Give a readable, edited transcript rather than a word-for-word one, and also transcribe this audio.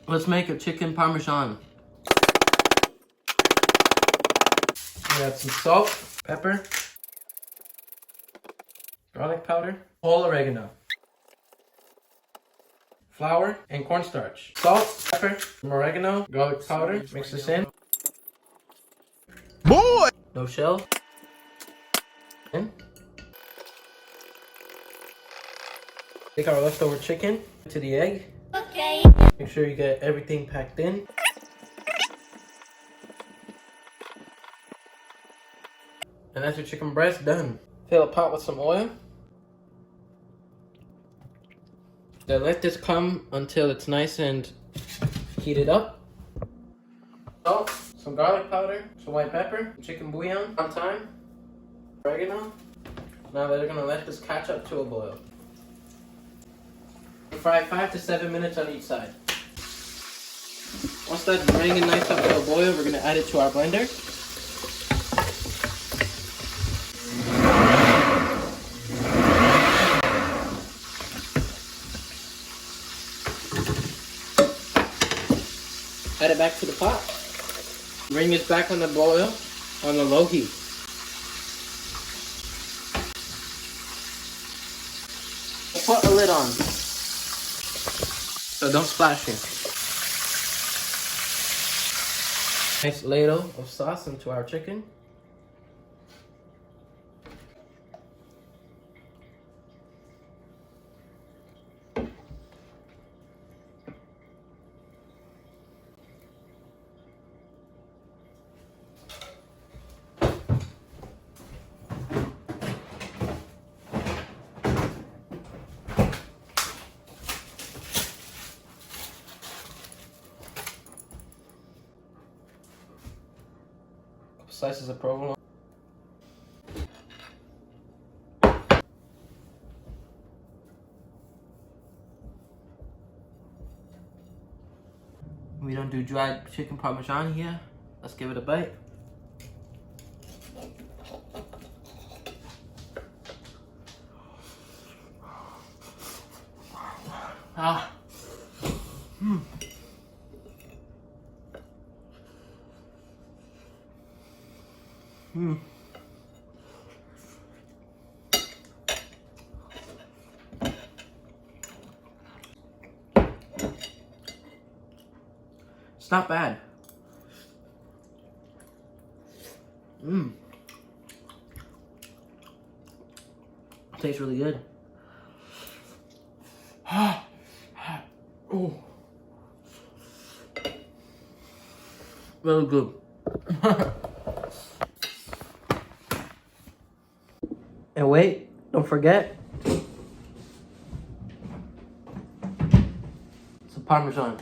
Let's make a chicken Parmesan. We add some salt, pepper, garlic powder, whole oregano, flour, and cornstarch. Salt, pepper, some oregano, garlic powder. Mix this in. Boy! No shell. In. Take our leftover chicken to the egg. Okay. Make sure you get everything packed in. And that's your chicken breast done. Fill a pot with some oil. Then let this come until it's nice and heated up. Salt, some garlic powder, some white pepper, chicken bouillon, on time, oregano. Now they're gonna let this catch up to a boil. Fry 5 to 7 minutes on each side. Once that's bringing nice up to a boil, we're gonna add it to our blender. Add it back to the pot. Bring this back on the boil on the low heat. Put a lid on so don't splash here. Nice ladle of sauce into our chicken. Slices of provolone. We don't do dried chicken Parmesan here. Let's give it a bite. Ah. Mm. Mm. It's not bad. Mmm. Tastes really good. Oh. Really good. And wait, don't forget some Parmesan.